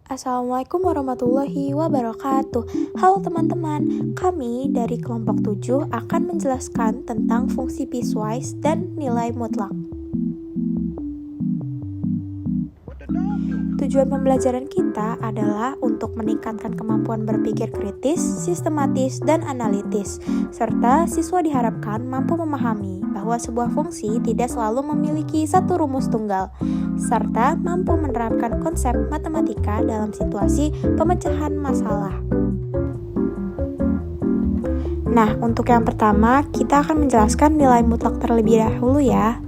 Assalamualaikum warahmatullahi wabarakatuh. Halo teman-teman, kami dari kelompok 7 akan menjelaskan tentang fungsi piecewise dan nilai mutlak. Tujuan pembelajaran kita adalah untuk meningkatkan kemampuan berpikir kritis, sistematis, dan analitis, serta siswa diharapkan mampu memahami bahwa sebuah fungsi tidak selalu memiliki satu rumus tunggal, serta mampu menerapkan konsep matematika dalam situasi pemecahan masalah. Nah, untuk yang pertama, kita akan menjelaskan nilai mutlak terlebih dahulu ya.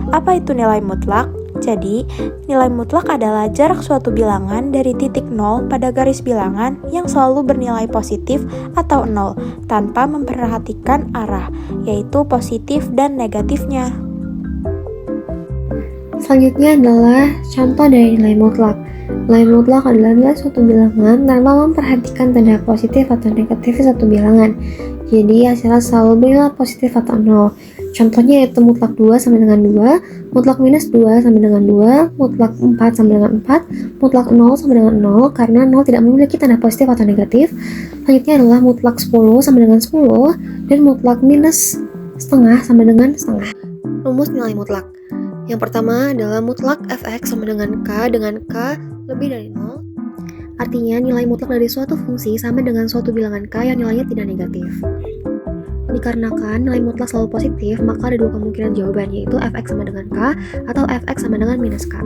Apa itu nilai mutlak? Jadi, nilai mutlak adalah jarak suatu bilangan dari titik 0 pada garis bilangan yang selalu bernilai positif atau 0 tanpa memperhatikan arah, yaitu positif dan negatifnya. Selanjutnya adalah contoh dari nilai mutlak. Nilai mutlak adalah suatu bilangan tanpa memperhatikan tanda positif atau negatif satu bilangan. Jadi hasilnya selalu bernilai positif atau 0. Contohnya yaitu mutlak 2 sama dengan 2, mutlak minus 2 sama dengan 2, mutlak 4 sama dengan 4, mutlak 0 sama dengan 0 karena 0 tidak memiliki tanda positif atau negatif. Selanjutnya adalah mutlak 10 sama dengan 10 dan mutlak minus setengah sama dengan setengah. Rumus nilai mutlak. Yang pertama adalah mutlak fx sama dengan k lebih dari 0. Artinya nilai mutlak dari suatu fungsi sama dengan suatu bilangan k yang nilainya tidak negatif. Dikarenakan nilai mutlak selalu positif, maka ada dua kemungkinan jawaban, yaitu fx sama dengan k atau fx sama dengan minus k.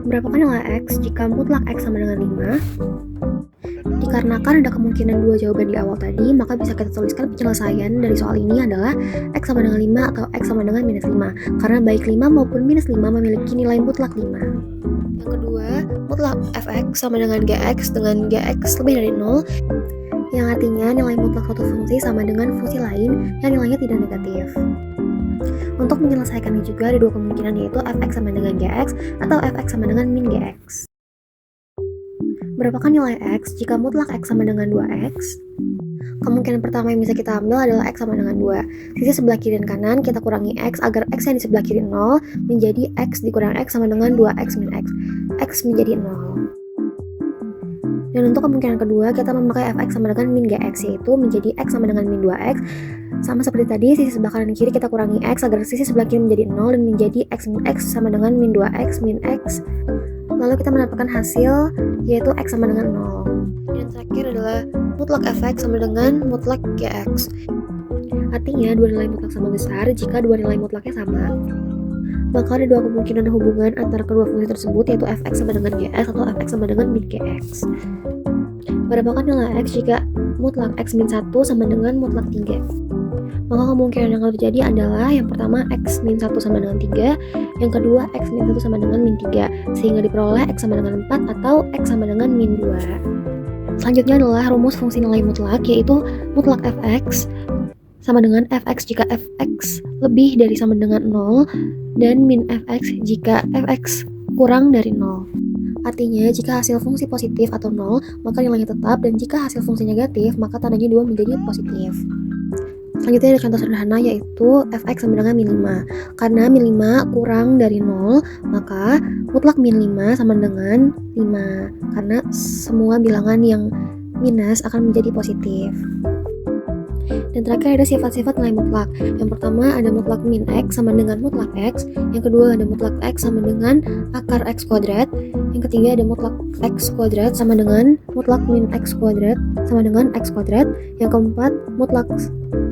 Berapakah nilai x jika mutlak x sama dengan 5? Dikarenakan ada kemungkinan dua jawaban di awal tadi, maka bisa kita tuliskan penyelesaian dari soal ini adalah x sama dengan 5 atau x sama dengan minus 5, karena baik 5 maupun minus 5 memiliki nilai mutlak 5. Yang kedua, mutlak fx sama dengan gx lebih dari 0, yang artinya nilai mutlak suatu fungsi sama dengan fungsi lain yang nilainya tidak negatif. Untuk menyelesaikannya juga ada dua kemungkinan, yaitu fx sama dengan gx atau fx sama dengan min gx. Berapakah nilai x jika mutlak x sama dengan 2x? Kemungkinan pertama yang bisa kita ambil adalah x sama dengan 2. Sisi sebelah kiri dan kanan kita kurangi x agar x yang di sebelah kiri 0 menjadi x dikurang x sama dengan 2x min x. X menjadi 0. Dan untuk kemungkinan kedua, kita memakai fx sama dengan min gx, yaitu menjadi x sama dengan min 2x. Sama seperti tadi, sisi sebelah kanan dan kiri kita kurangi x agar sisi sebelah kiri menjadi 0 dan menjadi x min x sama dengan min 2x min x. Lalu kita mendapatkan hasil, yaitu x sama dengan 0. Dan terakhir adalah mutlak fx sama dengan mutlak gx. Artinya, dua nilai mutlak sama besar jika dua nilai mutlaknya sama. Maka ada dua kemungkinan hubungan antara kedua fungsi tersebut, yaitu fx sama dengan gx atau fx sama dengan min gx. Berapakah nilai x jika mutlak x min 1 sama dengan mutlak 3? Maka kemungkinan yang akan terjadi adalah yang pertama x min 1 sama dengan 3, yang kedua x min 1 sama dengan min 3, sehingga diperoleh x sama dengan 4 atau x sama dengan min 2. Selanjutnya adalah rumus fungsi nilai mutlak, yaitu mutlak fx sama dengan fx jika fx lebih dari sama dengan 0 dan min fx jika fx kurang dari 0. Artinya jika hasil fungsi positif atau 0 maka nilainya tetap, dan jika hasil fungsi negatif maka tandanya 2 menjadi positif. Selanjutnya ada contoh sederhana, yaitu fx sama dengan min 5. Karena min 5 kurang dari 0 maka mutlak min 5 sama dengan 5, karena semua bilangan yang minus akan menjadi positif. Dan terakhir ada sifat-sifat nilai mutlak. Yang pertama ada mutlak min x sama dengan mutlak x. Yang kedua ada mutlak x sama dengan akar x kuadrat. Yang ketiga ada mutlak x kuadrat sama dengan mutlak min x kuadrat sama dengan x kuadrat. Yang keempat mutlak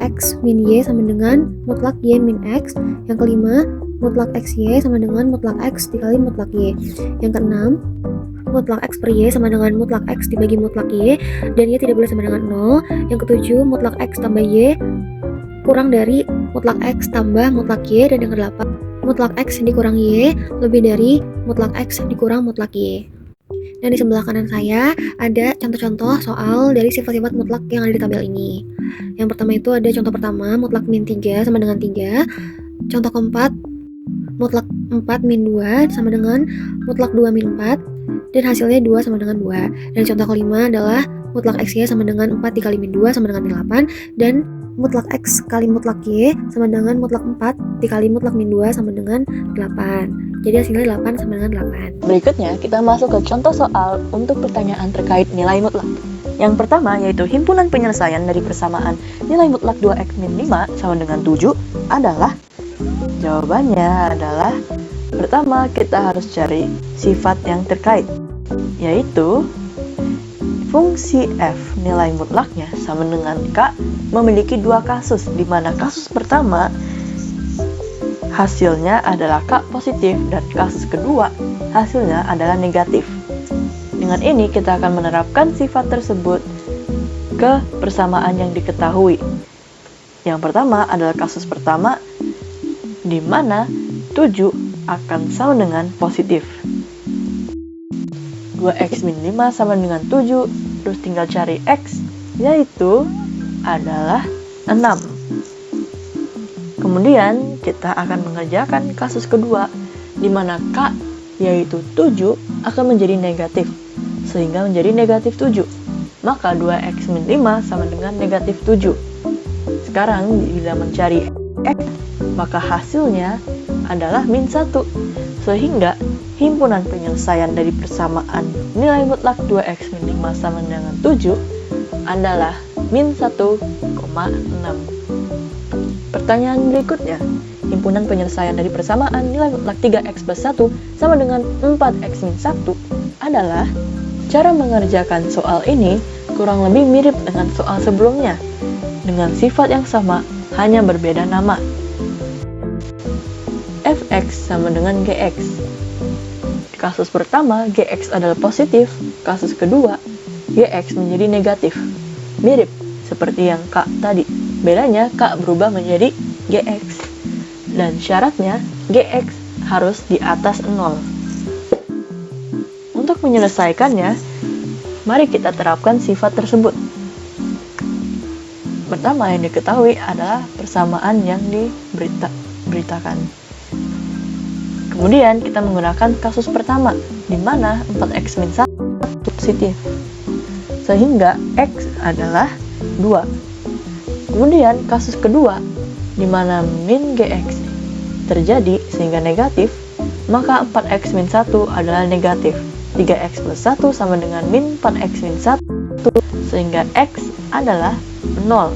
x min y sama dengan mutlak y min x. Yang kelima mutlak xy sama dengan mutlak x dikali mutlak y. Yang keenam mutlak x per y sama dengan mutlak x dibagi mutlak y, dan y tidak boleh sama dengan 0. Yang ketujuh, mutlak x tambah y kurang dari mutlak x tambah mutlak y. Dan yang kedelapan, mutlak x dikurang y lebih dari mutlak x dikurang mutlak y. Dan di sebelah kanan saya ada contoh-contoh soal dari sifat-sifat mutlak yang ada di tabel ini. Yang pertama itu ada contoh pertama, mutlak min 3 sama dengan 3. Contoh keempat, mutlak 4 min 2 sama dengan mutlak 2 min 4. Dan hasilnya 2 sama dengan 2. Dan contoh kelima adalah mutlak xy sama dengan 4 dikali min 2 sama dengan min 8. Dan mutlak X kali mutlak Y sama dengan mutlak 4 dikali mutlak min 2 sama dengan 8. Jadi hasilnya 8 sama dengan 8. Berikutnya, kita masuk ke contoh soal untuk pertanyaan terkait nilai mutlak. Yang pertama yaitu himpunan penyelesaian dari persamaan nilai mutlak 2x min 5 sama dengan 7 adalah. Jawabannya adalah pertama kita harus cari sifat yang terkait, yaitu fungsi f nilai mutlaknya sama dengan k memiliki dua kasus, di mana kasus pertama hasilnya adalah k positif dan kasus kedua hasilnya adalah negatif. Dengan ini kita akan menerapkan sifat tersebut ke persamaan yang diketahui. Yang pertama adalah kasus pertama, di mana 7 akan sama dengan positif. 2x min 5 sama dengan 7, terus tinggal cari x, yaitu adalah 6. Kemudian kita akan mengerjakan kasus kedua, di mana k, yaitu 7, akan menjadi negatif, sehingga menjadi negatif 7. Maka 2x min 5 sama dengan negatif 7. Sekarang bila mencari x, maka hasilnya adalah min 1, sehingga himpunan penyelesaian dari persamaan nilai mutlak 2x min 5 sama dengan 7 adalah min 1,6. Pertanyaan berikutnya, himpunan penyelesaian dari persamaan nilai mutlak 3x plus 1 sama dengan 4x min 1 adalah. Cara mengerjakan soal ini kurang lebih mirip dengan soal sebelumnya, dengan sifat yang sama, hanya berbeda nama. Fx sama dengan Gx. Kasus pertama, Gx adalah positif. Kasus kedua, Gx menjadi negatif. Mirip seperti yang K tadi. Bedanya K berubah menjadi Gx. Dan syaratnya, Gx harus di atas 0. Untuk menyelesaikannya, mari kita terapkan sifat tersebut. Pertama yang diketahui adalah persamaan yang diberitakan. Kemudian kita menggunakan kasus pertama, di mana 4x min 1 positif, sehingga x adalah 2. Kemudian kasus kedua, di mana min gx terjadi sehingga negatif, maka 4x min 1 adalah negatif. 3x plus 1 sama dengan min 4x min 1, sehingga x adalah 0.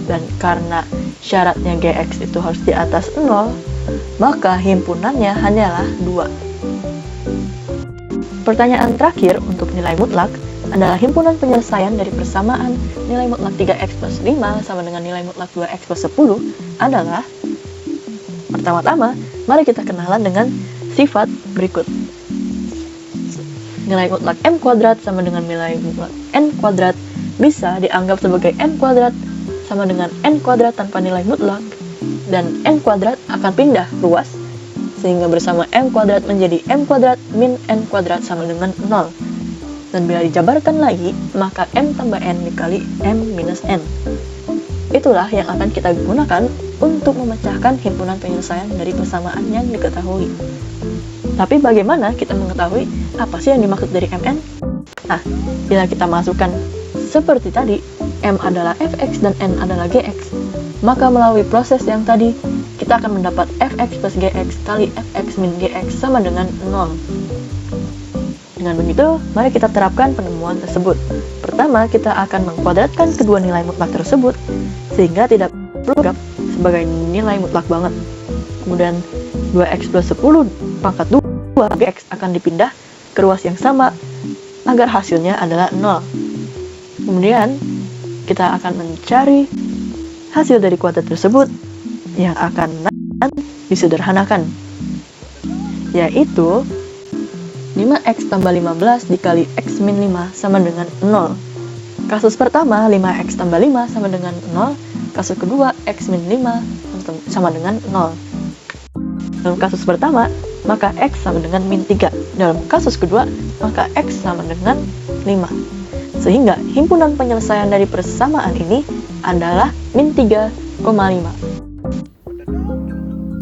Dan karena syaratnya gx itu harus di atas 0, maka himpunannya hanyalah 2. Pertanyaan terakhir untuk nilai mutlak adalah himpunan penyelesaian dari persamaan nilai mutlak 3x plus 5 sama dengan nilai mutlak 2x plus 10 adalah. Pertama-tama, mari kita kenalan dengan sifat berikut. Nilai mutlak m kuadrat sama dengan nilai mutlak n kuadrat bisa dianggap sebagai m kuadrat sama dengan n kuadrat tanpa nilai mutlak, dan n kuadrat akan pindah ruas sehingga bersama m kuadrat menjadi m kuadrat min n kuadrat sama dengan 0. Dan bila dijabarkan lagi, maka m tambah n dikali m minus n. Itulah yang akan kita gunakan untuk memecahkan himpunan penyelesaian dari persamaan yang diketahui. Tapi bagaimana kita mengetahui apa sih yang dimaksud dari mn? Nah, bila kita masukkan seperti tadi, m adalah fx dan n adalah gx, maka melalui proses yang tadi, kita akan mendapat fx plus gx kali fx min gx sama dengan 0. Dengan begitu, mari kita terapkan penemuan tersebut. Pertama, kita akan mengkuadratkan kedua nilai mutlak tersebut, sehingga tidak perlu dianggap sebagai nilai mutlak banget. Kemudian, 2x plus 10 pangkat 2, gx akan dipindah ke ruas yang sama, agar hasilnya adalah 0. Kemudian, kita akan mencari hasil dari kuadrat tersebut yang akan disederhanakan, yaitu 5x tambah 15 dikali x min 5 sama dengan 0. Kasus pertama, 5x tambah 5 sama dengan 0. Kasus kedua, x min 5 sama dengan 0. Dalam kasus pertama, maka x sama dengan min 3. Dalam kasus kedua, maka x sama dengan 5. Sehingga himpunan penyelesaian dari persamaan ini adalah min 3,5.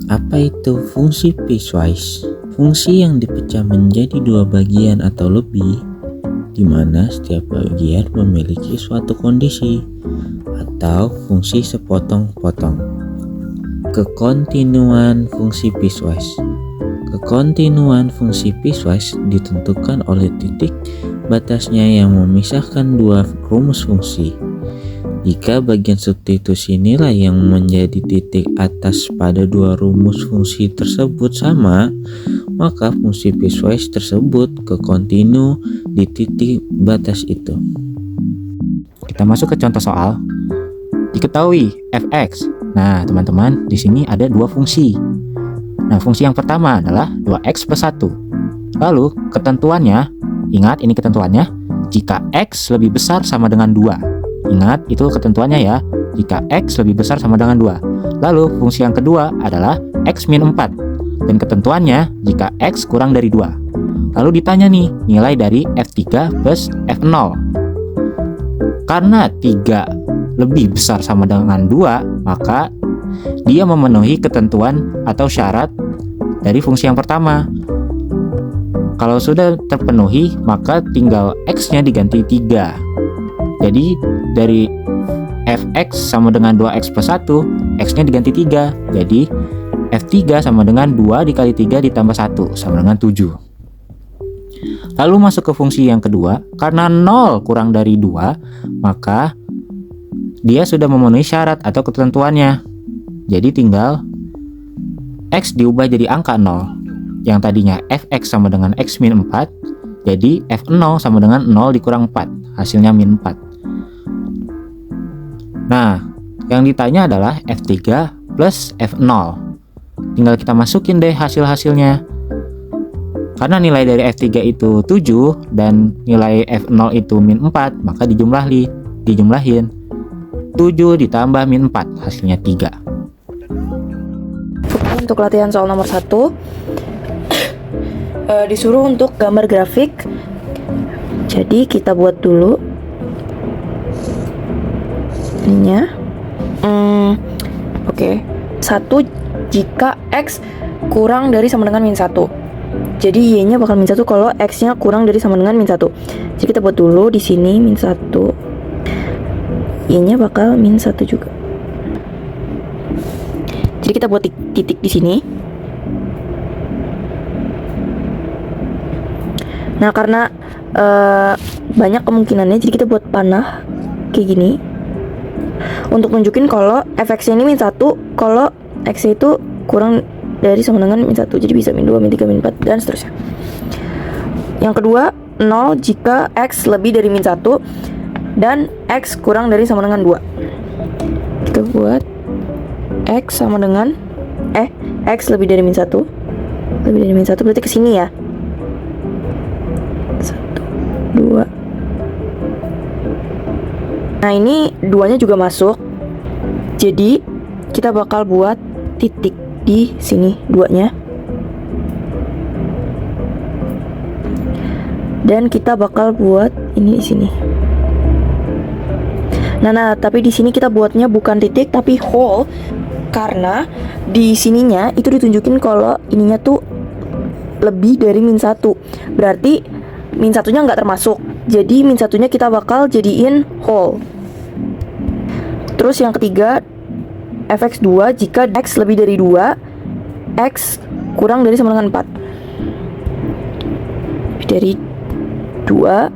Apa itu fungsi piecewise? Fungsi yang dipecah menjadi dua bagian atau lebih, di mana setiap bagian memiliki suatu kondisi atau fungsi sepotong-potong. Kekontinuan fungsi piecewise. Kekontinuan fungsi piecewise ditentukan oleh titik batasnya yang memisahkan dua rumus fungsi. Jika bagian substitusi nilai yang menjadi titik atas pada dua rumus fungsi tersebut sama, maka fungsi piecewise tersebut kekontinu di titik batas itu. Kita masuk ke contoh soal. Diketahui fx. Nah, teman-teman, di sini ada dua fungsi. Nah, fungsi yang pertama adalah 2x plus 1. Lalu, ketentuannya, ingat ini ketentuannya, jika x lebih besar sama dengan 2. Ingat, itu ketentuannya ya, jika x lebih besar sama dengan 2. Lalu, fungsi yang kedua adalah x min 4. Dan ketentuannya, jika x kurang dari 2. Lalu ditanya nih, nilai dari f3 plus f0. Karena 3 lebih besar sama dengan 2, maka dia memenuhi ketentuan atau syarat dari fungsi yang pertama. Kalau sudah terpenuhi, maka tinggal x-nya diganti 3. Jadi dari fx sama dengan 2x plus 1, x-nya diganti 3. Jadi f3 sama dengan 2 dikali 3 ditambah 1 sama dengan 7. Lalu masuk ke fungsi yang kedua, karena 0 kurang dari 2, maka dia sudah memenuhi syarat atau ketentuannya. Jadi tinggal x diubah jadi angka 0. Yang tadinya fx sama dengan x min 4, jadi f0 sama dengan 0 dikurang 4, hasilnya min 4. Nah, yang ditanya adalah f3 plus f0. Tinggal kita masukin deh hasil-hasilnya. Karena nilai dari f3 itu 7 dan nilai f0 itu min 4, maka dijumlahin. 7 ditambah min 4, hasilnya 3. Untuk latihan soal nomor 1, disuruh untuk gambar grafik. Jadi kita buat dulu ininya. Oke. 1 jika x kurang dari sama dengan min 1. Jadi y-nya bakal min 1 kalau x-nya kurang dari sama dengan min 1. Jadi kita buat dulu di sini min 1. Y-nya bakal min 1 juga. Jadi kita buat titik di sini. Nah, karena banyak kemungkinannya, jadi kita buat panah kayak gini untuk nunjukin kalau fx-nya ini min 1, kalau x-nya itu kurang dari sama dengan min 1. Jadi bisa min 2, min 3, min 4, dan seterusnya. Yang kedua, 0 jika x lebih dari min 1 dan x kurang dari sama dengan 2. Kita buat x sama dengan x lebih dari min 1. Lebih dari min 1 berarti ke sini ya. 1, 2. Nah, ini 2-nya juga masuk. Jadi kita bakal buat titik di sini 2-nya. Dan kita bakal buat ini di sini. Nah, tapi di sini kita buatnya bukan titik tapi hole, karena di sininya itu ditunjukin kalau ininya tuh lebih dari min 1. Berarti min 1-nya nggak termasuk. Jadi min 1-nya kita bakal jadiin hole. Terus yang ketiga, fx2 jika x lebih dari 2, x kurang dari sama dengan 4. Lebih dari 2.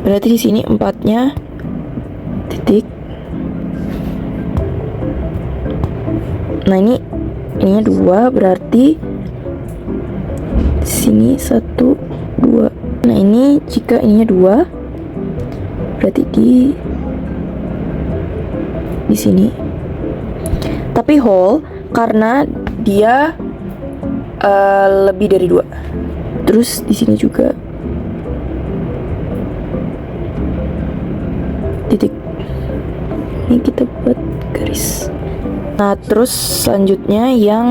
Berarti di sini 4-nya titik. Nah, ininya 2, berarti di sini 1, 2. Nah, ini jika ininya 2, berarti di sini. Tapi hole karena dia lebih dari 2. Terus di sini juga titik. Ini kita buat garis. Nah, terus selanjutnya yang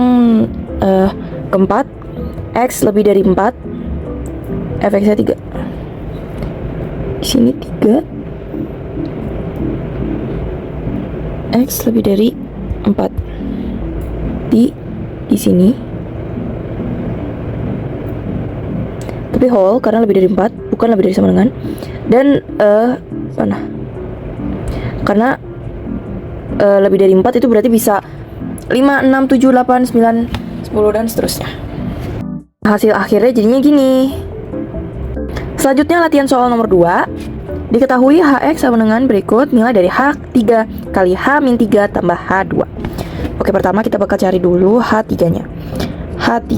keempat, x lebih dari 4, fx-nya 3. Di sini 3, x lebih dari 4 di sini. Tapi hole karena lebih dari 4, kan lebih dari sama dengan. Dan mana? Karena lebih dari 4 itu berarti bisa 5, 6, 7, 8, 9, 10 dan seterusnya. Hasil akhirnya jadinya gini. Selanjutnya latihan soal nomor 2. Diketahui Hx sama dengan berikut, nilai dari H3 kali H-3 tambah H2. Oke, pertama kita bakal cari dulu H3-nya. H3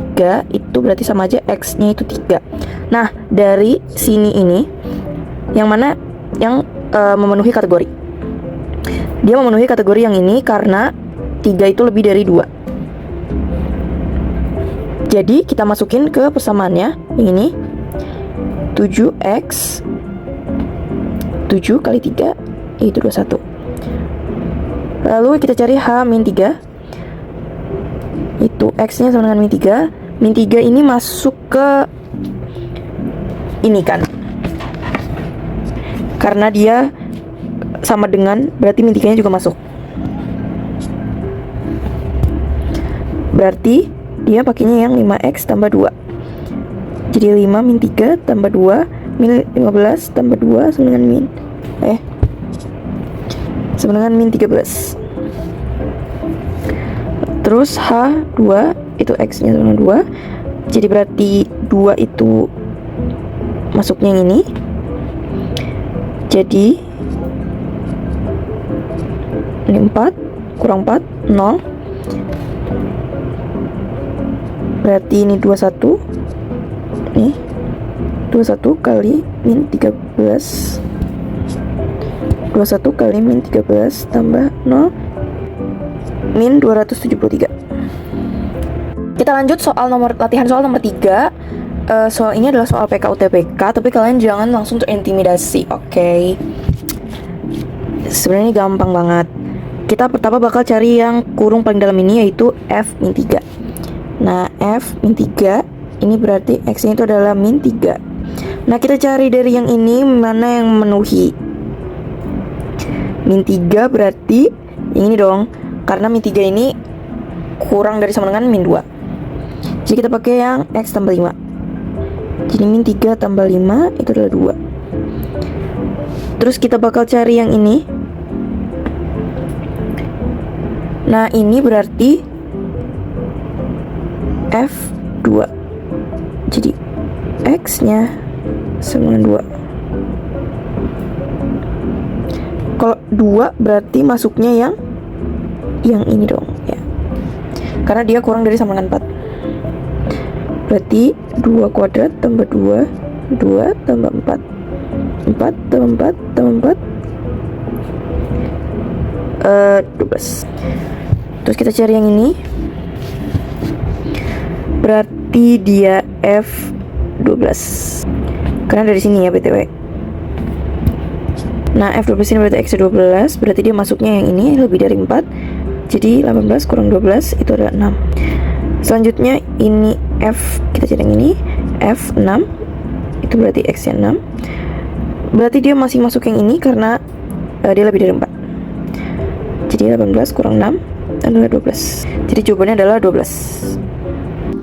itu berarti sama aja X-nya itu 3. Nah, dari sini ini, yang mana yang memenuhi kategori? Dia memenuhi kategori yang ini karena 3 itu lebih dari 2. Jadi, kita masukin ke persamaannya, yang ini. 7X 7 kali 3 itu 21. Lalu kita cari H-3. Itu X-nya sama dengan min 3. Min 3 ini masuk ke ini kan. Karena dia sama dengan, berarti min 3-nya juga masuk. Berarti dia pakainya yang 5X tambah 2. Jadi 5 min 3 tambah 2 min 15 tambah 2 sama dengan sama dengan min 13. Terus H2 itu X-nya sama 2. Jadi berarti 2 itu masuknya yang ini. Jadi ini 4 kurang 4 0. Berarti ini 21. Nih 21 kali min 13. 21 kali min 13 tambah 0 min 273. Kita lanjut latihan soal nomor 3. Soal ini adalah soal PK-UTBK, tapi kalian jangan langsung terintimidasi, oke? Sebenarnya ini gampang banget. Kita pertama bakal cari yang kurung paling dalam ini, yaitu F-3. Nah, F-3 ini berarti X-nya itu adalah min 3. Nah, kita cari dari yang ini mana yang memenuhi. Min 3 berarti yang ini dong. Karena min 3 ini kurang dari sama dengan min 2. Jadi kita pakai yang X tambah 5. Jadi min 3 tambah 5 itu adalah 2. Terus kita bakal cari yang ini. Nah, ini berarti F2. Jadi X-nya sama dengan 2. Kalau 2 berarti masuknya yang ini dong ya. Karena dia kurang dari sama dengan 4. Berarti 2 kuadrat tambah 2 tambah 4 tambah 4 tambah 4 12. Terus kita cari yang ini. Berarti dia F12. Karena dari sini ya BTW. Nah, F12 ini berarti X12. Berarti dia masuknya yang ini lebih dari 4. Jadi 18 kurang 12 itu adalah 6. Selanjutnya ini F, kita cari yang ini F6. Itu berarti X nya 6. Berarti dia masih masuk yang ini karena dia lebih dari 4. Jadi 18 kurang 6 adalah 12. Jadi jawabannya adalah 12.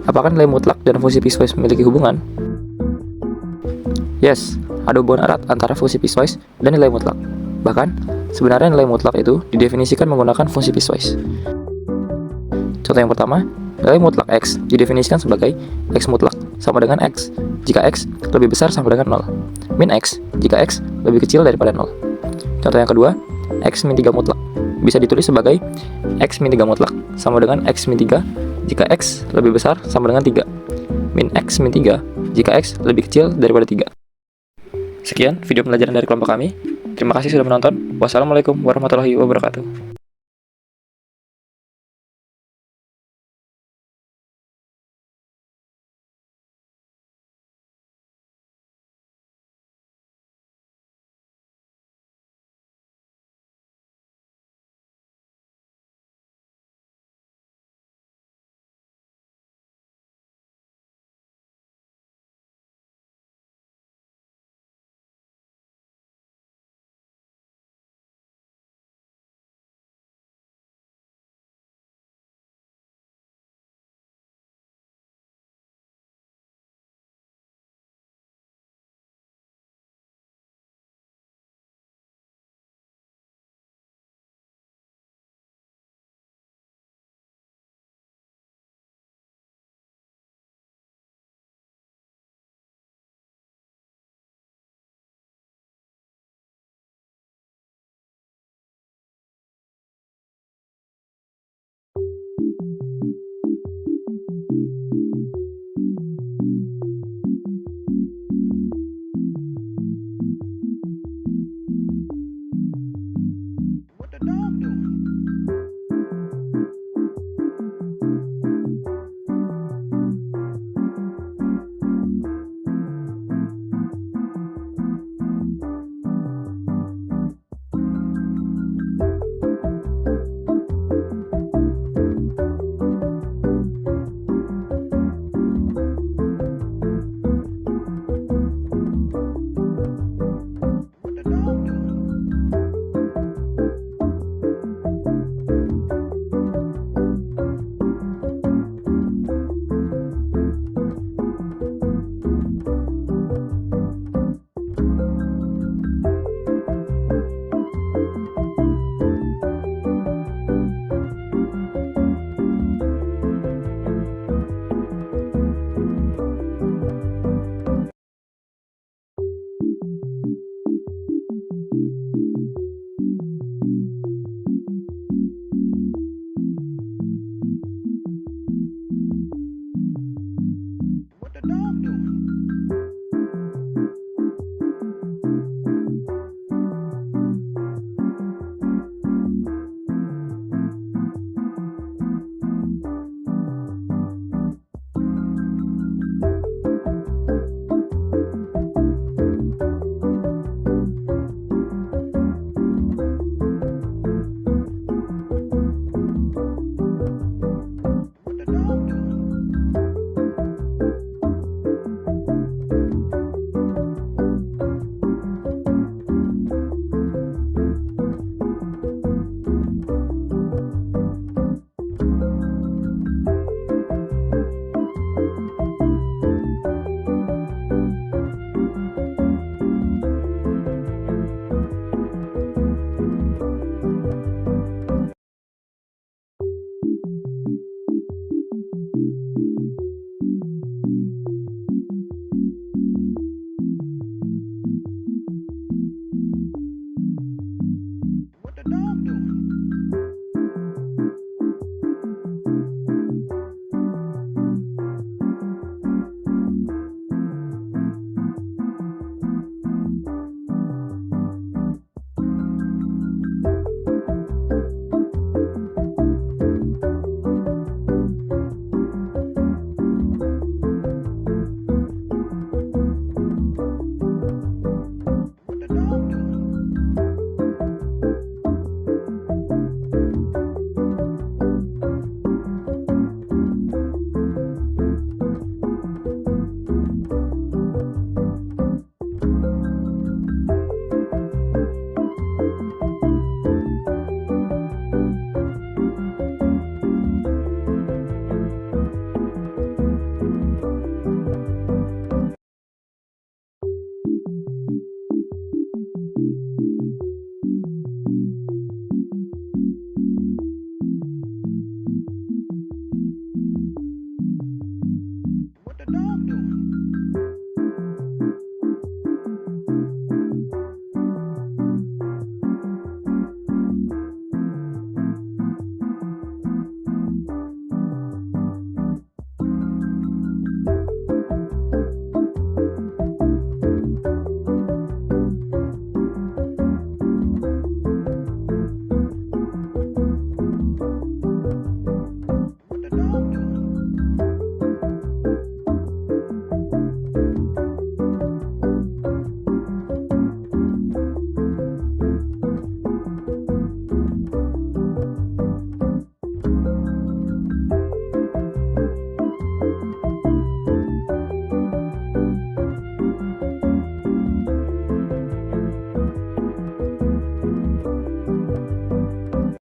Apakah nilai mutlak dan fungsi piecewise memiliki hubungan? Yes, ada hubungan erat antara fungsi piecewise dan nilai mutlak. Bahkan, sebenarnya nilai mutlak itu didefinisikan menggunakan fungsi piecewise. Contoh yang pertama, nilai mutlak X didefinisikan sebagai X mutlak sama dengan X jika X lebih besar sama dengan 0, min X jika X lebih kecil daripada 0. Contoh yang kedua, X min 3 mutlak bisa ditulis sebagai X min 3 mutlak sama dengan X min 3 jika X lebih besar sama dengan 3, min X min 3 jika X lebih kecil daripada 3. Sekian video pembelajaran dari kelompok kami. Terima kasih sudah menonton. Wassalamualaikum warahmatullahi wabarakatuh. dog doing?